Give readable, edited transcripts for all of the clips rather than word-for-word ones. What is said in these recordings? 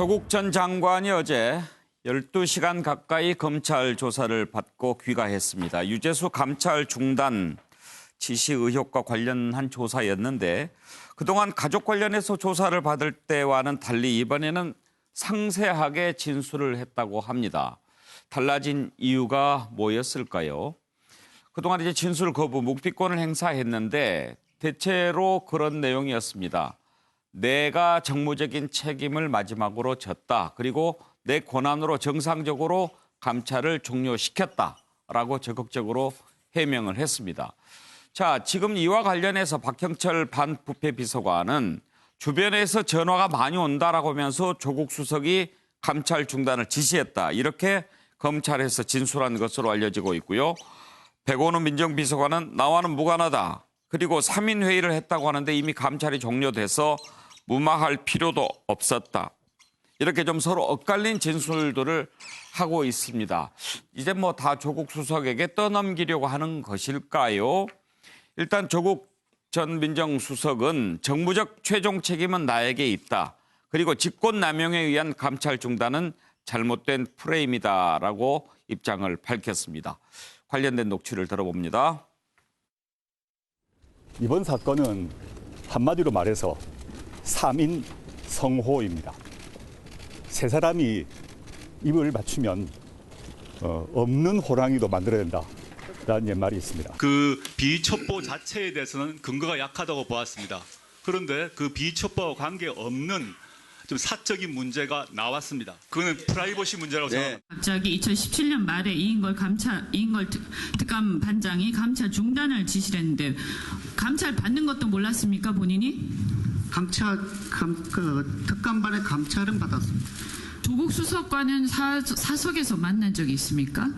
조국 전 장관이 어제 12시간 가까이 검찰 조사를 받고 귀가했습니다. 유재수 감찰 중단 지시 의혹과 관련한 조사였는데 그동안 가족 관련해서 조사를 받을 때와는 달리 이번에는 상세하게 진술을 했다고 합니다. 달라진 이유가 뭐였을까요? 그동안 이제 진술 거부, 묵비권을 행사했는데 대체로 그런 내용이었습니다. 내가 정무적인 책임을 마지막으로 졌다. 그리고 내 권한으로 정상적으로 감찰을 종료시켰다라고 적극적으로 해명을 했습니다. 자, 지금 이와 관련해서 박형철 반부패 비서관은 주변에서 전화가 많이 온다라고 하면서 조국 수석이 감찰 중단을 지시했다. 이렇게 검찰에서 진술한 것으로 알려지고 있고요. 백원우 민정비서관은 나와는 무관하다. 그리고 3인 회의를 했다고 하는데 이미 감찰이 종료돼서 무마할 필요도 없었다. 이렇게 좀 서로 엇갈린 진술들을 하고 있습니다. 이제 뭐 다 조국 수석에게 떠넘기려고 하는 것일까요? 일단 조국 전 민정수석은 정무적 최종 책임은 나에게 있다. 그리고 직권남용에 의한 감찰 중단은 잘못된 프레임이다라고 입장을 밝혔습니다. 관련된 녹취를 들어봅니다. 이번 사건은 한마디로 말해서 3인 성호입니다. 세 사람이 입을 맞추면 없는 호랑이도 만들어야 된다라는 옛말이 있습니다. 그 비첩보 자체에 대해서는 근거가 약하다고 보았습니다. 그런데 그 비첩보와 관계없는 좀 사적인 문제가 나왔습니다. 그거는 프라이버시 문제라고 생각합니다. 갑자기 2017년 말에 이인걸 특감 반장이 감찰 중단을 지시를 했는데 감찰 받는 것도 몰랐습니까, 본인이? 특감반의 감찰은 받았습니다. 조국 수석과는 사석에서 만난 적이 있습니까?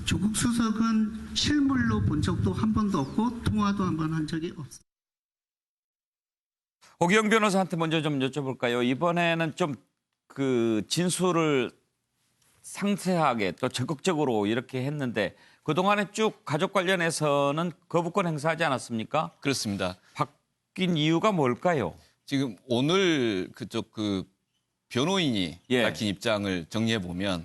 조국 수석은 실물로 본 적도 한 번도 없고 통화도 한 번 한 적이 없습니다. 오기영 변호사한테 먼저 좀 여쭤볼까요? 이번에는 좀 그 진술을 상세하게 또 적극적으로 이렇게 했는데 그동안에 쭉 가족 관련해서는 거부권 행사하지 않았습니까? 그렇습니다. 바뀐 이유가 뭘까요? 지금 오늘 그쪽 변호인이 예. 밝힌 입장을 정리해 보면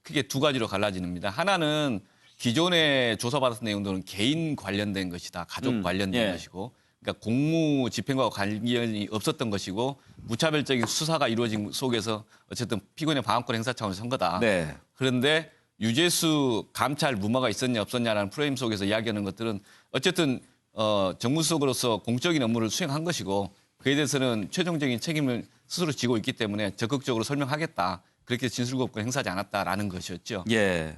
크게 두 가지로 갈라집니다. 하나는 기존에 조사받았던 내용들은 개인 관련된 것이다, 가족 관련된 예. 것이고, 그러니까 공무 집행과 관련이 없었던 것이고 무차별적인 수사가 이루어진 속에서 어쨌든 피고인의 방어권 행사 차원에서 한 거다. 네. 그런데 유재수 감찰 무마가 있었냐 없었냐라는 프레임 속에서 이야기하는 것들은 어쨌든 정무수석으로서 공적인 업무를 수행한 것이고 그에 대해서는 최종적인 책임을 스스로 지고 있기 때문에 적극적으로 설명하겠다. 그렇게 진술거부권 행사하지 않았다라는 것이었죠. 예.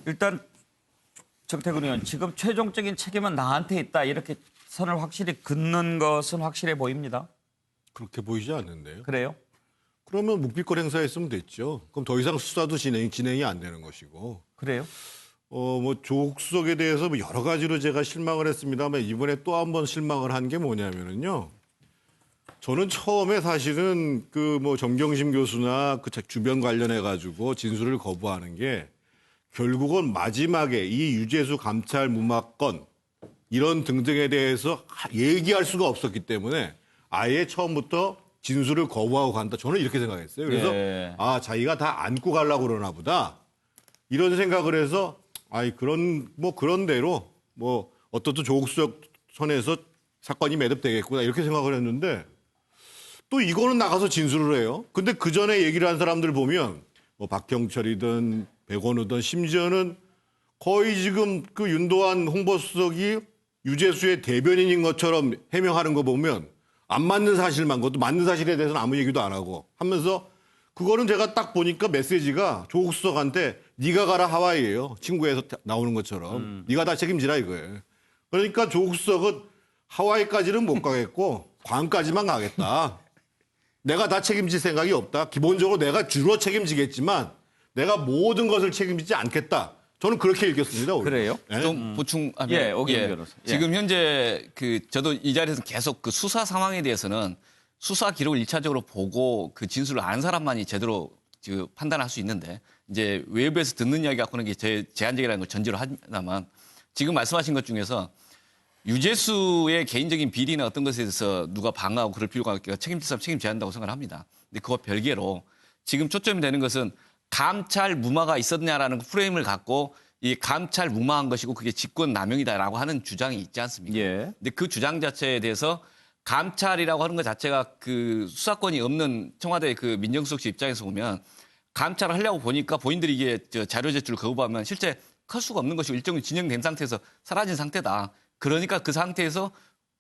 일단 정태근 의원, 지금 최종적인 책임은 나한테 있다. 이렇게 선을 확실히 긋는 것은 확실해 보입니다. 그렇게 보이지 않는데요. 그래요? 그러면 묵비권 행사했으면 됐죠. 그럼 더 이상 수사도 진행이 안 되는 것이고. 그래요? 뭐 조국 수석에 대해서 뭐 여러 가지로 제가 실망을 했습니다만 이번에 또 한 번 실망을 한 게 뭐냐면은요. 저는 처음에 사실은 그 뭐 정경심 교수나 그 주변 관련해 가지고 진술을 거부하는 게 결국은 마지막에 이 유재수 감찰 무마건 이런 등등에 대해서 얘기할 수가 없었기 때문에 아예 처음부터 진술을 거부하고 간다. 저는 이렇게 생각했어요. 그래서 예. 자기가 다 안고 가려고 그러나 보다. 이런 생각을 해서 그런 대로 뭐 어떻든 조국 수석 선에서 사건이 매듭되겠구나 이렇게 생각을 했는데 또 이거는 나가서 진술을 해요. 근데 그 전에 얘기를 한 사람들 보면 뭐 박형철이든 백원우든 심지어는 거의 지금 그 윤도한 홍보수석이 유재수의 대변인인 것처럼 해명하는 거 보면 안 맞는 사실만, 그것도 맞는 사실에 대해서는 아무 얘기도 안 하고 하면서 그거는 제가 딱 보니까 메시지가 조국 수석한테 네가 가라 하와이예요. 친구에서 나오는 것처럼. 네가 다 책임지라 이거예요. 그러니까 조국 수석은 하와이까지는 못 가겠고 괌까지만 가겠다. 내가 다 책임질 생각이 없다. 기본적으로 내가 주로 책임지겠지만 내가 모든 것을 책임지지 않겠다. 저는 그렇게 읽겠습니다. 오늘. 그래요? 네? 좀 보충하면 예, 오기영 변호사. 예. 지금 현재 저도 이 자리에서 계속 그 수사 상황에 대해서는 수사 기록을 1차적으로 보고 그 진술을 아는 사람만이 제대로 지금 판단할 수 있는데 이제 외부에서 듣는 이야기 갖고는 게 제한적이라는 걸 전제로 하나만 지금 말씀하신 것 중에서 유재수의 개인적인 비리나 어떤 것에 대해서 누가 방어하고 그럴 필요가 없고 책임질 사람 책임져야 한다고 생각을 합니다. 근데 그거 별개로 지금 초점이 되는 것은 감찰 무마가 있었냐라는 프레임을 갖고 이 감찰 무마한 것이고 그게 직권 남용이다라고 하는 주장이 있지 않습니까? 예. 근데 그 주장 자체에 대해서 감찰이라고 하는 것 자체가 그 수사권이 없는 청와대 그 민정수석실 입장에서 보면 감찰을 하려고 보니까 본인들이 이게 자료 제출을 거부하면 실제 클 수가 없는 것이고 일정이 진행된 상태에서 사라진 상태다. 그러니까 그 상태에서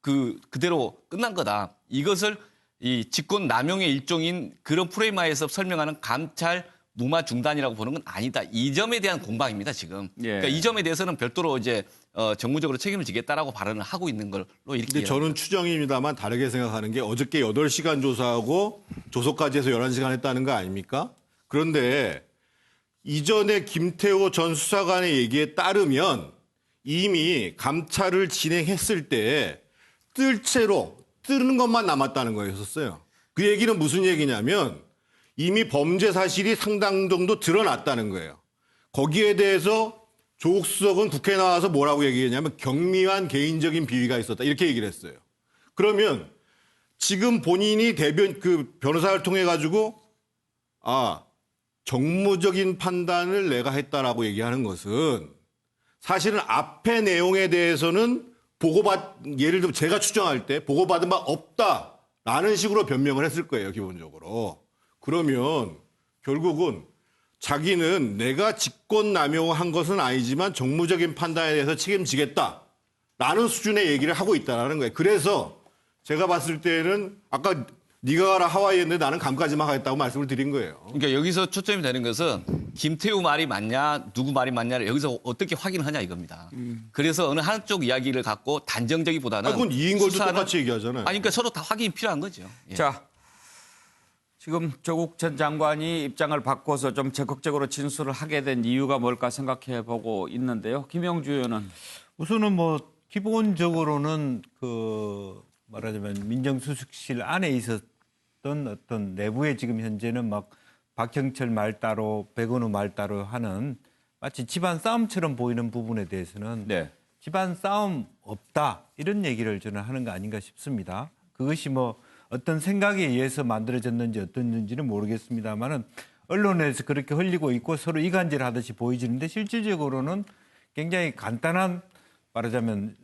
그대로 끝난 거다. 이것을 이 직권 남용의 일종인 그런 프레임하에서 설명하는 감찰 무마 중단이라고 보는 건 아니다. 이 점에 대한 공방입니다, 지금. 예. 그러니까 이 점에 대해서는 별도로 이제 정무적으로 책임을 지겠다라고 발언을 하고 있는 걸로 이렇게. 근데 저는 추정입니다만 다르게 생각하는 게 어저께 8시간 조사하고 조서까지 해서 11시간 했다는 거 아닙니까? 그런데 이전에 김태호 전 수사관의 얘기에 따르면 이미 감찰을 진행했을 때 뜨는 것만 남았다는 거였었어요. 그 얘기는 무슨 얘기냐면 이미 범죄 사실이 상당 정도 드러났다는 거예요. 거기에 대해서 조국 수석은 국회에 나와서 뭐라고 얘기했냐면 경미한 개인적인 비위가 있었다. 이렇게 얘기를 했어요. 그러면 지금 본인이 변호사를 통해 가지고 정무적인 판단을 내가 했다라고 얘기하는 것은 사실은 앞의 내용에 대해서는 예를 들어 제가 추정할 때 보고받은 바 없다라는 식으로 변명을 했을 거예요, 기본적으로. 그러면 결국은 자기는 내가 직권 남용한 것은 아니지만 정무적인 판단에 대해서 책임지겠다라는 수준의 얘기를 하고 있다는 거예요. 그래서 제가 봤을 때는 아까 네가 가라 하와이 했는데 나는 감까지만 하겠다고 말씀을 드린 거예요. 그러니까 여기서 초점이 되는 것은 김태우 말이 맞냐, 누구 말이 맞냐를 여기서 어떻게 확인하냐 이겁니다. 그래서 어느 한쪽 이야기를 갖고 단정적이보다는 그건 이인걸도 수사는- 똑같이 얘기하잖아요. 아니 그러니까 서로 다 확인이 필요한 거죠. 예. 자, 지금 조국 전 장관이 입장을 바꿔서 좀 적극적으로 진술을 하게 된 이유가 뭘까 생각해 보고 있는데요. 김영주 의원은. 우선은 뭐 기본적으로는 말하자면 민정수석실 안에 있었던 어떤 내부에 지금 현재는 막 박형철 말 따로 백은우 말 따로 하는 마치 집안 싸움처럼 보이는 부분에 대해서는 네. 집안 싸움 없다 이런 얘기를 저는 하는 거 아닌가 싶습니다. 그것이 뭐 어떤 생각에 의해서 만들어졌는지 어떤지는 모르겠습니다만은 언론에서 그렇게 흘리고 있고 서로 이간질하듯이 보여지는데 실질적으로는 굉장히 간단한 말하자면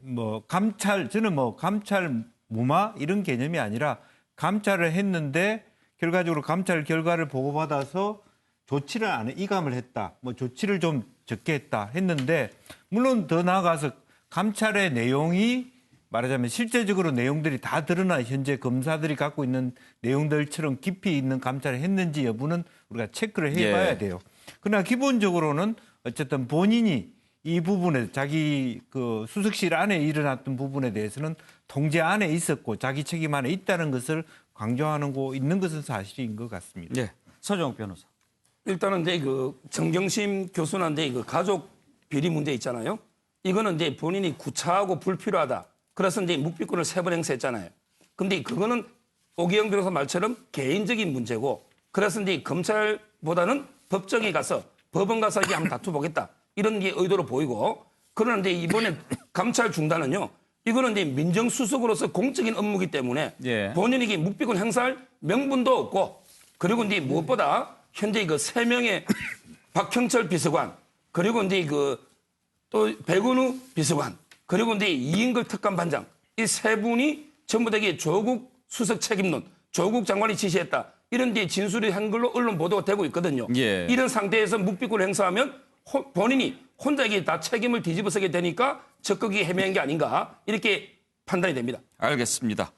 저는 감찰 무마 이런 개념이 아니라 감찰을 했는데 결과적으로 감찰 결과를 보고받아서 조치를 안 해, 이감을 했다. 조치를 좀 적게 했다 했는데 물론 더 나아가서 감찰의 내용이 말하자면 실제적으로 내용들이 다 드러나 현재 검사들이 갖고 있는 내용들처럼 깊이 있는 감찰을 했는지 여부는 우리가 체크를 해봐야 돼요. 그러나 기본적으로는 어쨌든 본인이 이 부분에 자기 수석실 안에 일어났던 부분에 대해서는 통제 안에 있었고 자기 책임 안에 있다는 것을 강조하는 거 있는 것은 사실인 것 같습니다. 네. 서정욱 변호사. 일단은 이제 정경심 교수한테 가족 비리 문제 있잖아요. 이거는 이제 본인이 구차하고 불필요하다. 그래서 이제 묵비권을 3번 행사했잖아요. 근데 그거는 오기영 변호사 말처럼 개인적인 문제고 그래서 이제 검찰보다는 법정에 가서 법원 가서 이게 한번 다투보겠다. 이런 게 의도로 보이고 그런데 이번에 감찰 중단은요. 이거는 이제 민정수석으로서 공적인 업무이기 때문에 예. 본인에게 묵비권 행사할 명분도 없고 그리고 이제 무엇보다 현재 3명의 박형철 비서관 그리고 이제 또 백은우 비서관 그리고 이제 이인걸 특감반장 이 3분이 전부 다 조국 수석 책임론 조국 장관이 지시했다 이런 데 진술이 한 걸로 언론 보도가 되고 있거든요. 예. 이런 상태에서 묵비권을 행사하면 본인이 혼자 이게 다 책임을 뒤집어쓰게 되니까 적극이 해명한 게 아닌가 이렇게 판단이 됩니다. 알겠습니다.